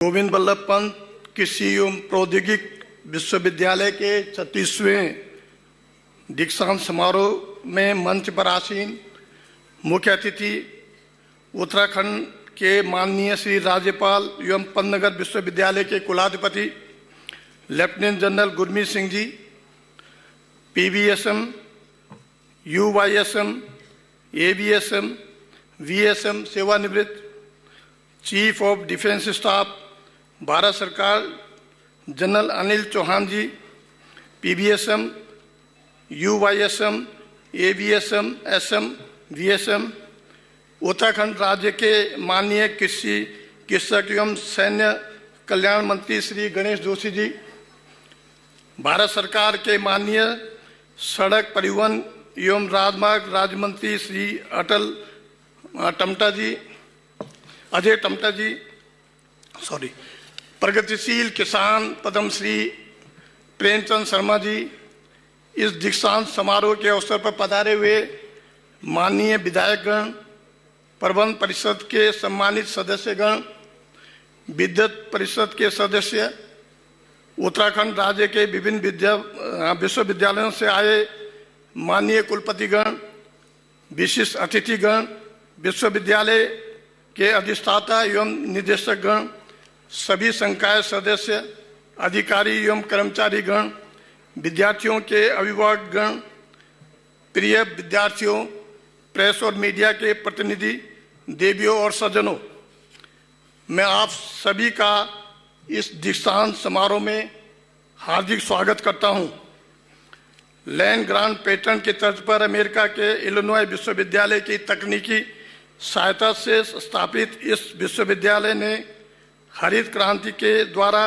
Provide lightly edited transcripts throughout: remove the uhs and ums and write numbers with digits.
गोविंद बल्लभ पंत कृषि एवं प्रौद्योगिक विश्वविद्यालय के 36वें दीक्षांत समारोह में मंच पर आसीन मुख्य अतिथि उत्तराखंड के माननीय श्री राज्यपाल एवं पंतनगर विश्वविद्यालय के कुलाधिपति lieutenant general Gurmeet Singh ji, PVSM, UYSM, AVSM, VSM सेवानिवृत्त, chief of defence staff Bharat सरकार general Anil Chauhan ji, PVSM, UYSM, AVSM, SM, VSM, Uttarakhand राज्य के माननीय कृषक एवं सैन्य कल्याण मंत्री श्री गणेश जोशी जी, भारत सरकार के माननीय सड़क परिवहन एवं राजमार्ग राज्य मंत्री श्री अजय टमटा जी, प्रगतिशील किसान पद्मश्री प्रेमचंद शर्मा जी, इस दीक्षांत समारोह के अवसर पर पधारे हुए माननीय विधायकगण, प्रबंध परिषद के सम्मानित सदस्यगण, विद्युत परिषद के सदस्य, उत्तराखंड राज्य के विभिन्न विश्वविद्यालयों से आए माननीय कुलपतिगण, विशिष्ट अतिथिगण, विश्वविद्यालय के अधिष्ठाता एवं निदेशकगण, सभी संकाय सदस्य, अधिकारी एवं कर्मचारीगण, विद्यार्थियों के अभिभावकगण, प्रिय विद्यार्थियों, प्रेस और मीडिया के प्रतिनिधि, देवियों और सज्जनों, मैं आप सभी का इस दीक्षांत समारोह में हार्दिक स्वागत करता हूं। लैंड ग्रांट पैटर्न की तर्ज पर अमेरिका के इलिनॉय विश्वविद्यालय की तकनीकी सहायता से स्थापित इस विश्वविद्यालय ने हरित क्रांति के द्वारा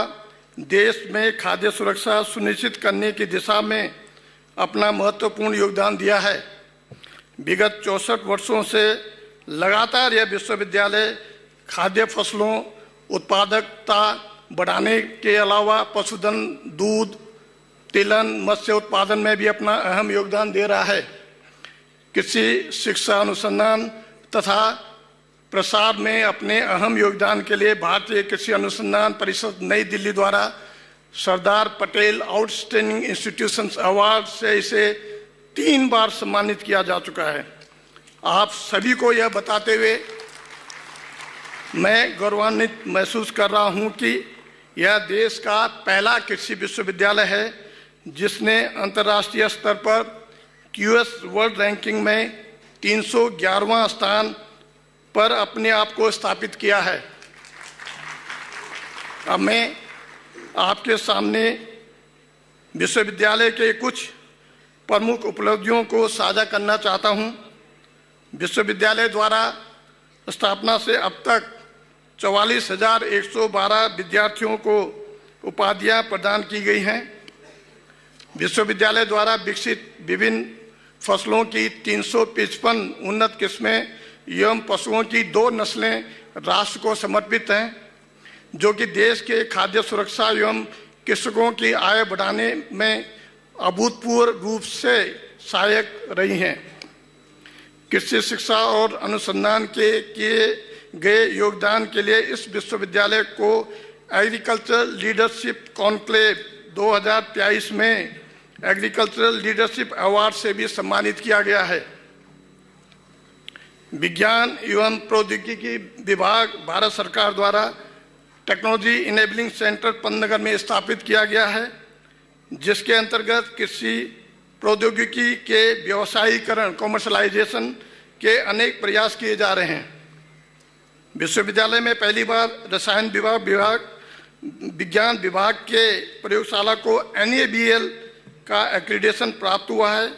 देश में खाद्य सुरक्षा सुनिश्चित करने की दिशा में अपना महत्वपूर्ण योगदान दिया है। विगत 64 वर्षों से लगातार यह विश्वविद्यालय खाद्य फसलों उत्पादकता बढ़ाने के अलावा पशुधन, दूध, तिलहन, मत्स्य उत्पादन में भी अपना अहम योगदान दे रहा है। कृषि शिक्षा अनुसंधान तथा प्रसार में अपने अहम योगदान के लिए भारतीय कृषि अनुसंधान परिषद नई दिल्ली द्वारा Sardar Patel outstanding institutions award से इसे 3 बार सम्मानित किया जा चुका है। आप सभी को यह बताते हुए मैं गौरवान्वित महसूस कर रहा हूं कि यह देश का पहला कृषि विश्वविद्यालय है जिसने अंतर्राष्ट्रीय स्तर पर क्यूएस वर्ल्ड रैंकिंग में 311वां स्थान पर अपने आप को स्थापित किया है। अब मैं आपके सामने विश्वविद्यालय के कुछ प्रमुख उपलब्धियों को साझा करना चाहता हूं। विश्वविद्यालय द्वारा स्थापना से अब तक 44,112 विद्यार्थियों को उपाधियां प्रदान की गई हैं। विश्वविद्यालय द्वारा विकसित विभिन्न फसलों की 355 उन्नत किस्में एवं पशुओं की 2 नस्लें राष्ट्र को समर्पित हैं, जो कि देश के खाद्य सुरक्षा एवं कृषकों की आय बढ़ाने में अभूतपूर्व रूप से सहायक रही हैं। कृषि शिक्षा और अनुसंधान के किए गए योगदान के लिए इस विश्वविद्यालय को एग्रीकल्चरल लीडरशिप कॉन्क्लेव 2023 में एग्रीकल्चरल लीडरशिप अवार्ड से भी सम्मानित किया गया है। विज्ञान एवं प्रौद्योगिकी विभाग भारत सरकार द्वारा टेक्नोलॉजी इनेबलिंग सेंटर पंतनगर में स्थापित किया गया है, जिसके अंतर्गत कृषि प्रौद्योगिकी के व्यवसायीकरण कॉमर्शलाइजेशन के अनेक प्रयास किए जा रहे हैं। विश्वविद्यालय में पहली बार रसायन विज्ञान विभाग के प्रयोगशाला को NABL का एक्रीडेशन प्राप्त हुआ है,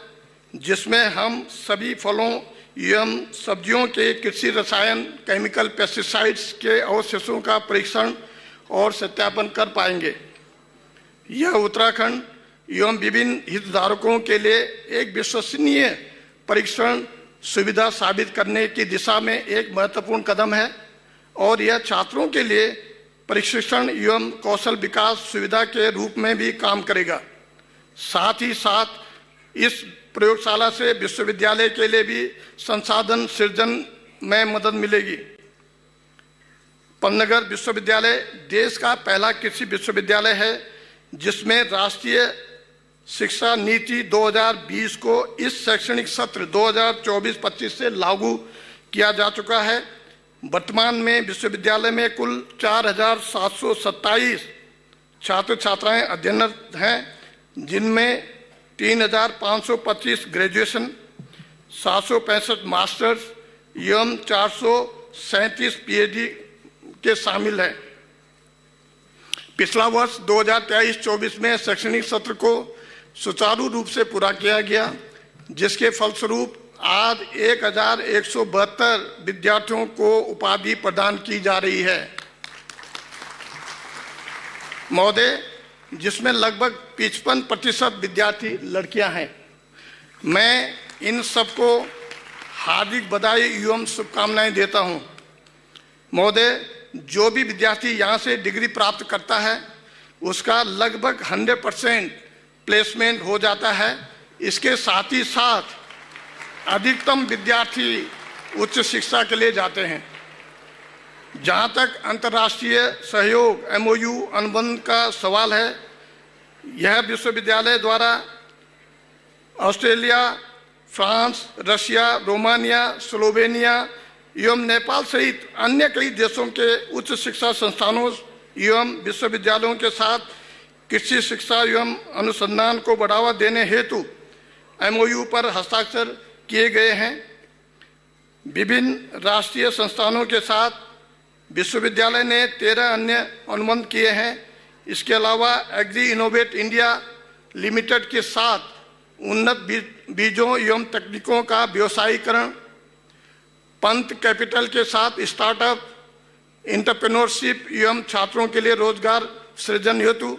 जिसमें हम सभी फलों एवं सब्जियों के कृषि रसायन केमिकल पेस्टिसाइड्स के अवशेषों का परीक्षण और सत्यापन कर पाएंगे। यह उत्तराखंड एवं विभिन्न हितधारकों के लिए एक विश्वसनीय परीक्षण सुविधा साबित करने की दिशा में एक महत्वपूर्ण कदम है और यह छात्रों के लिए प्रशिक्षण एवं कौशल विकास सुविधा के रूप में भी काम करेगा। साथ ही साथ इस प्रयोगशाला से विश्वविद्यालय के लिए भी संसाधन सृजन में मदद मिलेगी। पंतनगर विश्वविद्यालय देश का पहला कृषि विश्वविद्यालय है जिसमें राष्ट्रीय शिक्षा नीति 2020 को इस शैक्षणिक सत्र 2024-25 से लागू किया जा चुका है। वर्तमान में विश्वविद्यालय में कुल 4,727 छात्र छात्राएं अध्ययनरत हैं, जिनमें 3,525 ग्रेजुएशन, 765 मास्टर्स एवं 437 पीएचडी के शामिल हैं। पिछला वर्ष 2023-24 में शैक्षणिक सत्र को सुचारू रूप से पूरा किया गया, जिसके फलस्वरूप आज 1,172 विद्यार्थियों को उपाधि प्रदान की जा रही है महोदय, जिसमें लगभग 55% विद्यार्थी लड़कियां हैं। मैं इन सबको हार्दिक बधाई एवं शुभकामनाएं देता हूं। महोदय, जो भी विद्यार्थी यहां से डिग्री प्राप्त करता है उसका लगभग 100% प्लेसमेंट हो जाता है। इसके साथ ही साथ अधिकतम विद्यार्थी उच्च शिक्षा के लिए जाते हैं। जहां तक अंतर्राष्ट्रीय सहयोग MOU अनुबंध का सवाल है, यह विश्वविद्यालय द्वारा Australia, France, Russia, Romania, Slovenia एवं नेपाल सहित अन्य कई देशों के उच्च शिक्षा संस्थानों एवं विश्वविद्यालयों के साथ कृषि शिक्षा एवं अनुसंधान को बढ़ावा देने हेतु MOU पर हस्ताक्षर किए गए हैं। विभिन्न राष्ट्रीय संस्थानों के साथ विश्वविद्यालय ने 13 अन्य अनुबंध किए हैं। इसके अलावा एग्री इनोवेट इंडिया लिमिटेड के साथ उन्नत बीजों एवं तकनीकों का व्यवसायीकरण, पंत कैपिटल के साथ स्टार्टअप एंटरप्रेन्योरशिप एवं छात्रों के लिए रोजगार सृजन हेतु,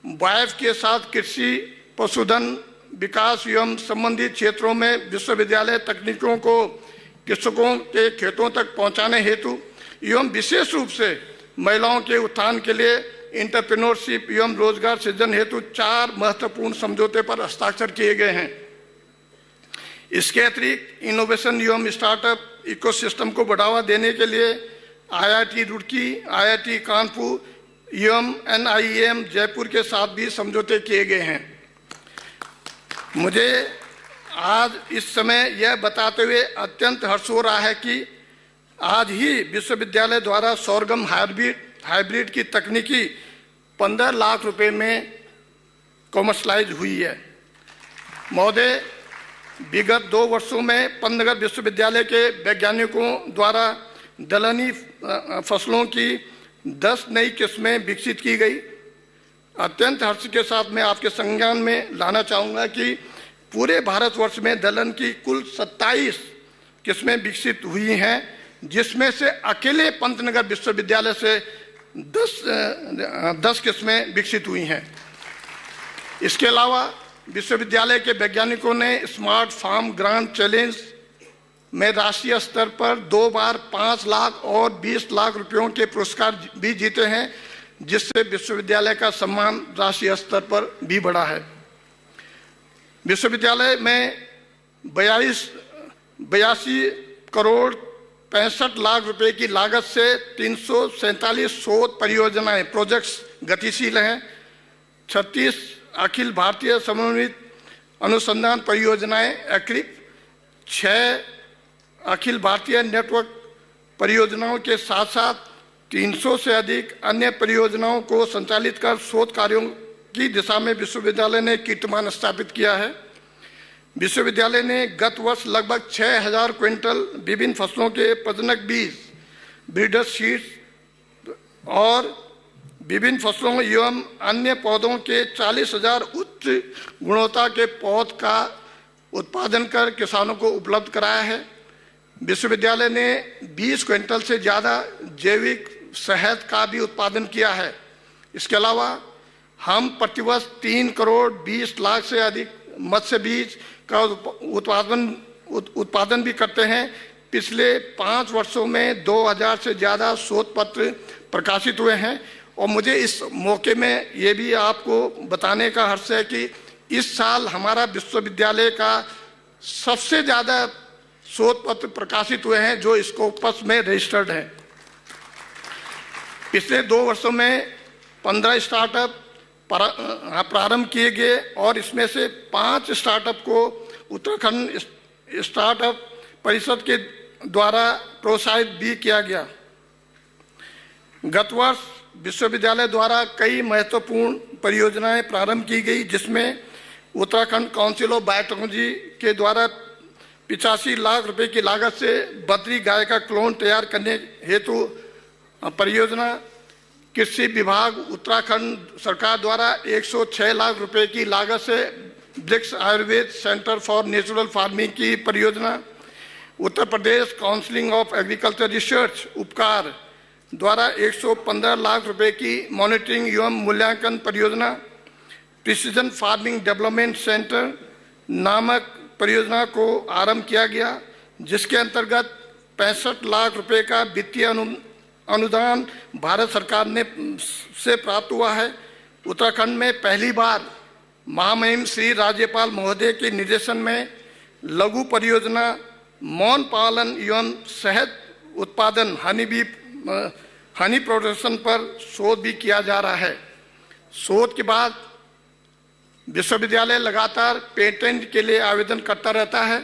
वाइफ के साथ कृषि पशुधन विकास एवं संबंधित क्षेत्रों में विश्वविद्यालय तकनीकों को कृषकों के खेतों तक पहुंचाने हेतु एवं विशेष रूप से महिलाओं के उत्थान के लिए एंटरप्रेन्योरशिप एवं रोजगार सृजन हेतु 4 महत्वपूर्ण समझौते पर हस्ताक्षर किए गए हैं। इसके अतिरिक्त इनोवेशन एवं स्टार्टअप इकोसिस्टम को बढ़ावा देने के लिए IIT रुड़की, IIT कानपुर एवं NIEM जयपुर के साथ भी समझौते किए गए हैं। मुझे आज इस समय यह बताते हुए अत्यंत हर्ष हो रहा है कि आज ही विश्वविद्यालय द्वारा सोरगम हाइब्रिड की तकनीकी 15 लाख रुपए में कॉमर्शलाइज हुई है। महोदय, विगत 2 वर्षों में पंतनगर विश्वविद्यालय के वैज्ञानिकों द्वारा दलहनी फसलों की 10 नई किस्में विकसित की गई। अत्यंत हर्ष के साथ मैं आपके संज्ञान में लाना चाहूँगा कि पूरे भारतवर्ष में दलहन की कुल 27 किस्में विकसित हुई हैं, जिसमें से अकेले पंतनगर विश्वविद्यालय से 10 किस्में विकसित हुई हैं। इसके अलावा विश्वविद्यालय के वैज्ञानिकों ने स्मार्ट फार्म ग्रांड चैलेंज में राष्ट्रीय स्तर पर 2 बार 5 लाख और 20 लाख रुपयों के पुरस्कार भी जीते हैं, जिससे विश्वविद्यालय का सम्मान राष्ट्रीय स्तर पर भी बढ़ा है। विश्वविद्यालय में 82 करोड़ 65 लाख रुपए की लागत से 347 शोध परियोजनाएं प्रोजेक्ट्स गतिशील हैं। 36 अखिल भारतीय समन्वित अनुसंधान परियोजनाएं एक्रिप, 6 अखिल भारतीय नेटवर्क परियोजनाओं के साथ साथ 300 से अधिक अन्य परियोजनाओं को संचालित कर शोध कार्यों की दिशा में विश्वविद्यालय ने कीर्तिमान स्थापित किया है। विश्वविद्यालय ने गत वर्ष लगभग 6,000 क्विंटल विभिन्न फसलों के प्रजनक बीज, ब्रीडर सीड्स और विभिन्न फसलों एवं अन्य पौधों के 40,000 उच्च गुणवत्ता के पौध का उत्पादन कर किसानों को उपलब्ध कराया है। विश्वविद्यालय ने 20 क्विंटल से ज़्यादा जैविक शहद का भी उत्पादन किया है। इसके अलावा हम प्रतिवर्ष 3 करोड़ 20 लाख से अधिक मत्स्य बीज का उत्पादन भी करते हैं। पिछले 5 वर्षों में 2000 से ज़्यादा शोध पत्र प्रकाशित हुए हैं। और मुझे इस मौके में ये भी आपको बताने का हर्ष है कि इस साल हमारा विश्वविद्यालय का सबसे ज़्यादा शोध पत्र प्रकाशित हुए हैं जो स्कोपस में रजिस्टर्ड हैं। पिछले 2 वर्षों में 15 स्टार्टअप प्रारंभ किए गए और इसमें से 5 स्टार्टअप को उत्तराखंड स्टार्टअप परिषद के द्वारा प्रोत्साहित भी किया गया। गत वर्ष विश्वविद्यालय द्वारा कई महत्वपूर्ण परियोजनाएं प्रारंभ की गई, जिसमें उत्तराखंड काउंसिल ऑफ बायोटेक्नोलॉजी के द्वारा 85 लाख रुपए की लागत से बद्री गाय का क्लोन तैयार करने हेतु परियोजना, कृषि विभाग उत्तराखंड सरकार द्वारा 106 लाख रुपए की लागत से BRICS Ayurveda centre for natural farming की परियोजना, Uttar Pradesh council of agriculture research UPCAR द्वारा 115 लाख रुपए की मॉनिटरिंग एवं मूल्यांकन परियोजना, प्रिसीजन फार्मिंग डेवलपमेंट सेंटर नामक परियोजना को आरंभ किया गया, जिसके अंतर्गत 65 लाख रुपए का वित्तीय अनुदान भारत सरकार से प्राप्त हुआ है। उत्तराखंड में पहली बार महामहिम श्री राज्यपाल महोदय के निर्देशन में लघु परियोजना मौन पालन एवं शहद उत्पादन हनी प्रोडक्शन पर शोध भी किया जा रहा है। शोध के बाद विश्वविद्यालय लगातार पेटेंट के लिए आवेदन करता रहता है।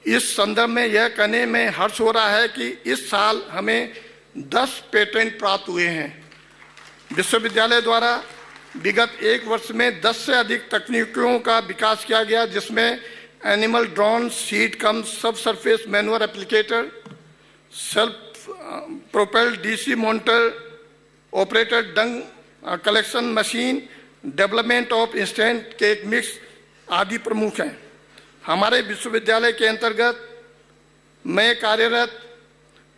इस संदर्भ में यह कहने में हर्ष हो रहा है कि इस साल हमें 10 पेटेंट प्राप्त हुए हैं। विश्वविद्यालय द्वारा विगत 1 वर्ष में 10 से अधिक तकनीकों का विकास किया गया, जिसमें animal drone, seed cum sub surface manure applicator, self propelled DC motor operated dung collection machine, development of instant cake mix आदि प्रमुख हैं। हमारे विश्वविद्यालय के अंतर्गत में कार्यरत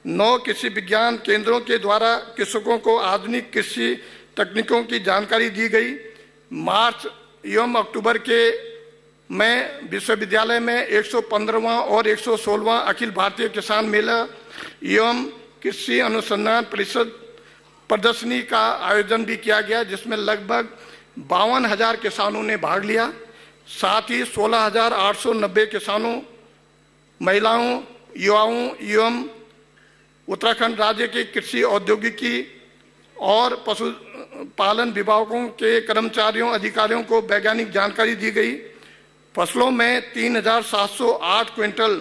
9 कृषि विज्ञान केंद्रों के द्वारा कृषकों को आधुनिक कृषि तकनीकों की जानकारी दी गई। मार्च एवं अक्टूबर के में विश्वविद्यालय में 115वां और 116वां अखिल भारतीय किसान मेला एवं कृषि अनुसंधान परिषद प्रदर्शनी का आयोजन भी किया गया, जिसमें लगभग 52,000 किसानों ने भाग लिया। साथ ही 16,890 किसानों, महिलाओं, युवाओं एवं उत्तराखंड राज्य के कृषि औद्योगिकी और पशुपालन विभागों के कर्मचारियों अधिकारियों को वैज्ञानिक जानकारी दी गई। फसलों में 3,708 क्विंटल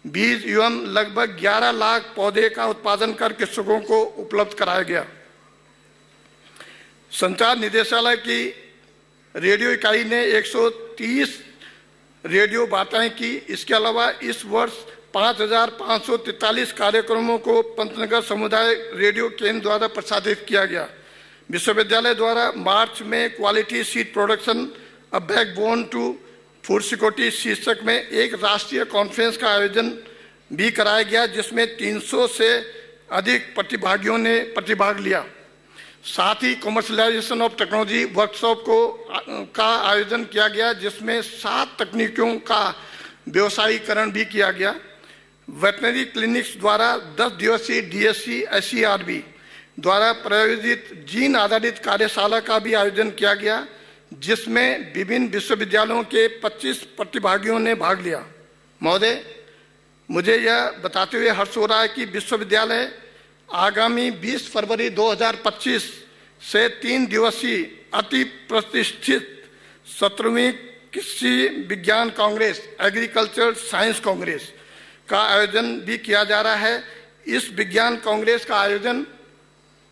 बीज एवं लगभग 11 लाख पौधे का उत्पादन कर कृषकों को उपलब्ध कराया गया। संचार निदेशालय की रेडियो इकाई ने 130 रेडियो वार्ताएं की। इसके अलावा इस वर्ष 5,543 कार्यक्रमों को पंतनगर समुदाय रेडियो केंद्र द्वारा प्रसारित किया गया। विश्वविद्यालय द्वारा मार्च में quality seed production a backbone to food security शीर्षक में एक राष्ट्रीय कॉन्फ्रेंस का आयोजन भी कराया गया, जिसमें 300 से अधिक प्रतिभागियों ने प्रतिभाग लिया। साथ ही कॉमर्शलाइजेशन ऑफ टेक्नोलॉजी वर्कशॉप का आयोजन किया गया, जिसमें 7 तकनीकों का व्यवसायीकरण भी किया गया। वेटनरी क्लिनिक्स द्वारा 10 दिवसीय DSC SCRB द्वारा प्रायोजित जीन आधारित कार्यशाला का भी आयोजन किया गया, जिसमें विभिन्न विश्वविद्यालयों के 25 प्रतिभागियों ने भाग लिया। महोदय, मुझे यह बताते हुए हर्ष हो रहा है कि विश्वविद्यालय आगामी 20 फरवरी 2025 से 3 दिवसीय अति प्रतिष्ठित 17वीं कृषि विज्ञान कांग्रेस एग्रीकल्चर साइंस कांग्रेस का आयोजन भी किया जा रहा है। इस विज्ञान कांग्रेस का आयोजन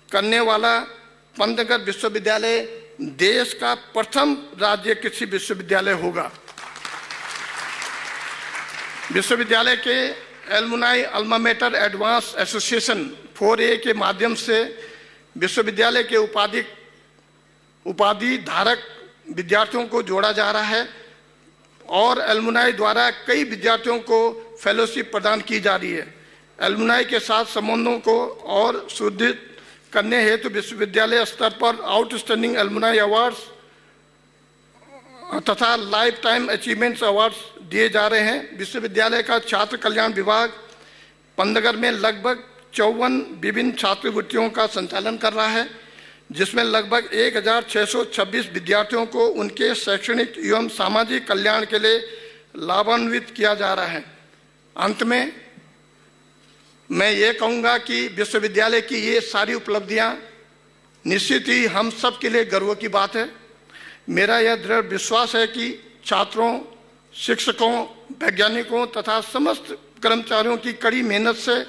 करने वाला पंतनगर विश्वविद्यालय देश का प्रथम राज्य कृषि विश्वविद्यालय होगा। विश्वविद्यालय के alumni alma mater advance association 4A के माध्यम से विश्वविद्यालय के उपाधि धारक विद्यार्थियों को जोड़ा जा रहा है और एलुमनाई द्वारा कई विद्यार्थियों को फेलोशिप प्रदान की जा रही है। एलुमनाई के साथ संबंधों को और सुदृढ़ करने हेतु विश्वविद्यालय स्तर पर आउटस्टैंडिंग एलुमनाई अवार्ड्स तथा लाइफ टाइम अचीवमेंट्स अवार्ड्स दिए जा रहे हैं। विश्वविद्यालय का छात्र कल्याण विभाग पंतनगर में लगभग 54 विभिन्न छात्रवृत्तियों का संचालन कर रहा है, जिसमें लगभग 1,626 विद्यार्थियों को उनके शैक्षणिक एवं सामाजिक कल्याण के लिए लाभान्वित किया जा रहा है। अंत में मैं ये कहूँगा कि विश्वविद्यालय की ये सारी उपलब्धियाँ निश्चित ही हम सब के लिए गर्व की बात है। मेरा यह दृढ़ विश्वास है कि छात्रों, शिक्षकों, वैज्ञानिकों तथा समस्त कर्मचारियों की कड़ी मेहनत से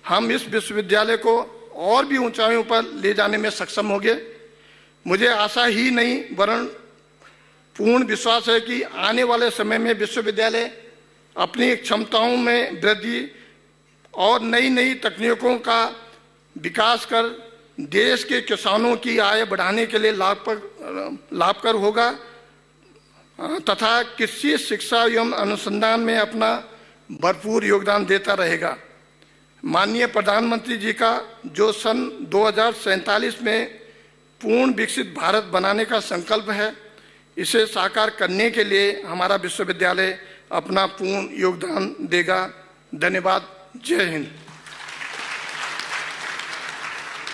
हम इस विश्वविद्यालय को और भी ऊंचाइयों पर ले जाने में सक्षम होंगे। मुझे आशा ही नहीं वरन पूर्ण विश्वास है कि आने वाले समय में विश्वविद्यालय अपनी क्षमताओं में वृद्धि और नई नई तकनीकों का विकास कर देश के किसानों की आय बढ़ाने के लिए लाभकर होगा तथा कृषि शिक्षा एवं अनुसंधान में अपना भरपूर योगदान देता रहेगा। माननीय प्रधानमंत्री जी का जो सन 2047 में पूर्ण विकसित भारत बनाने का संकल्प है, इसे साकार करने के लिए हमारा विश्वविद्यालय अपना पूर्ण योगदान देगा। धन्यवाद। जय हिंद।